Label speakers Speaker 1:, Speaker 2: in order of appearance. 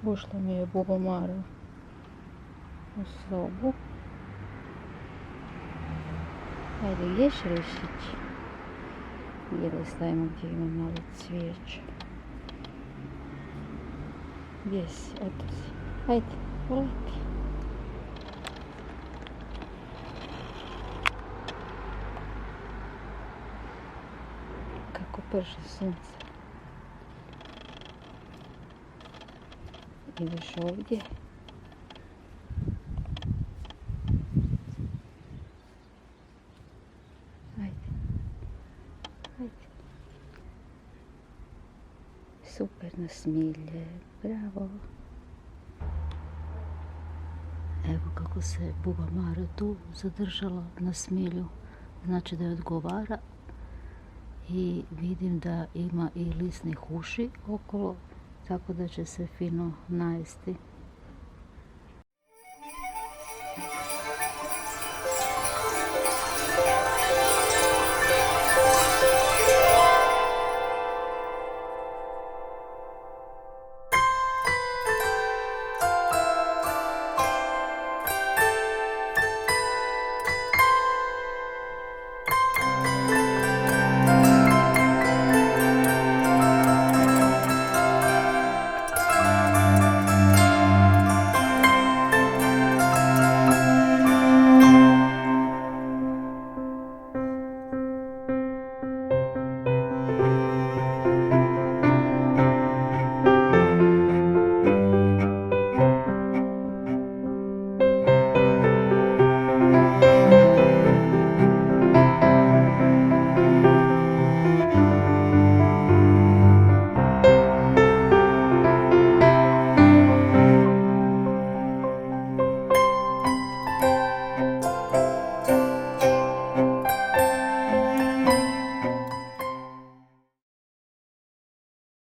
Speaker 1: Ušla mi je bubamara u sobu. Ajde, gdje ćeš ići? Gdje da stavimo gdje ima malo cvijeća? Gdje si? Eto si. Ajde, uleti. Kako prši sunce. Ideš ovdje. Ajde. Ajde. Super na smilje. Bravo. Evo kako se bubamara tu zadržala na smilju. Znači da je odgovara. I vidim da ima i lisnih uši okolo. Tako da će se fino najesti.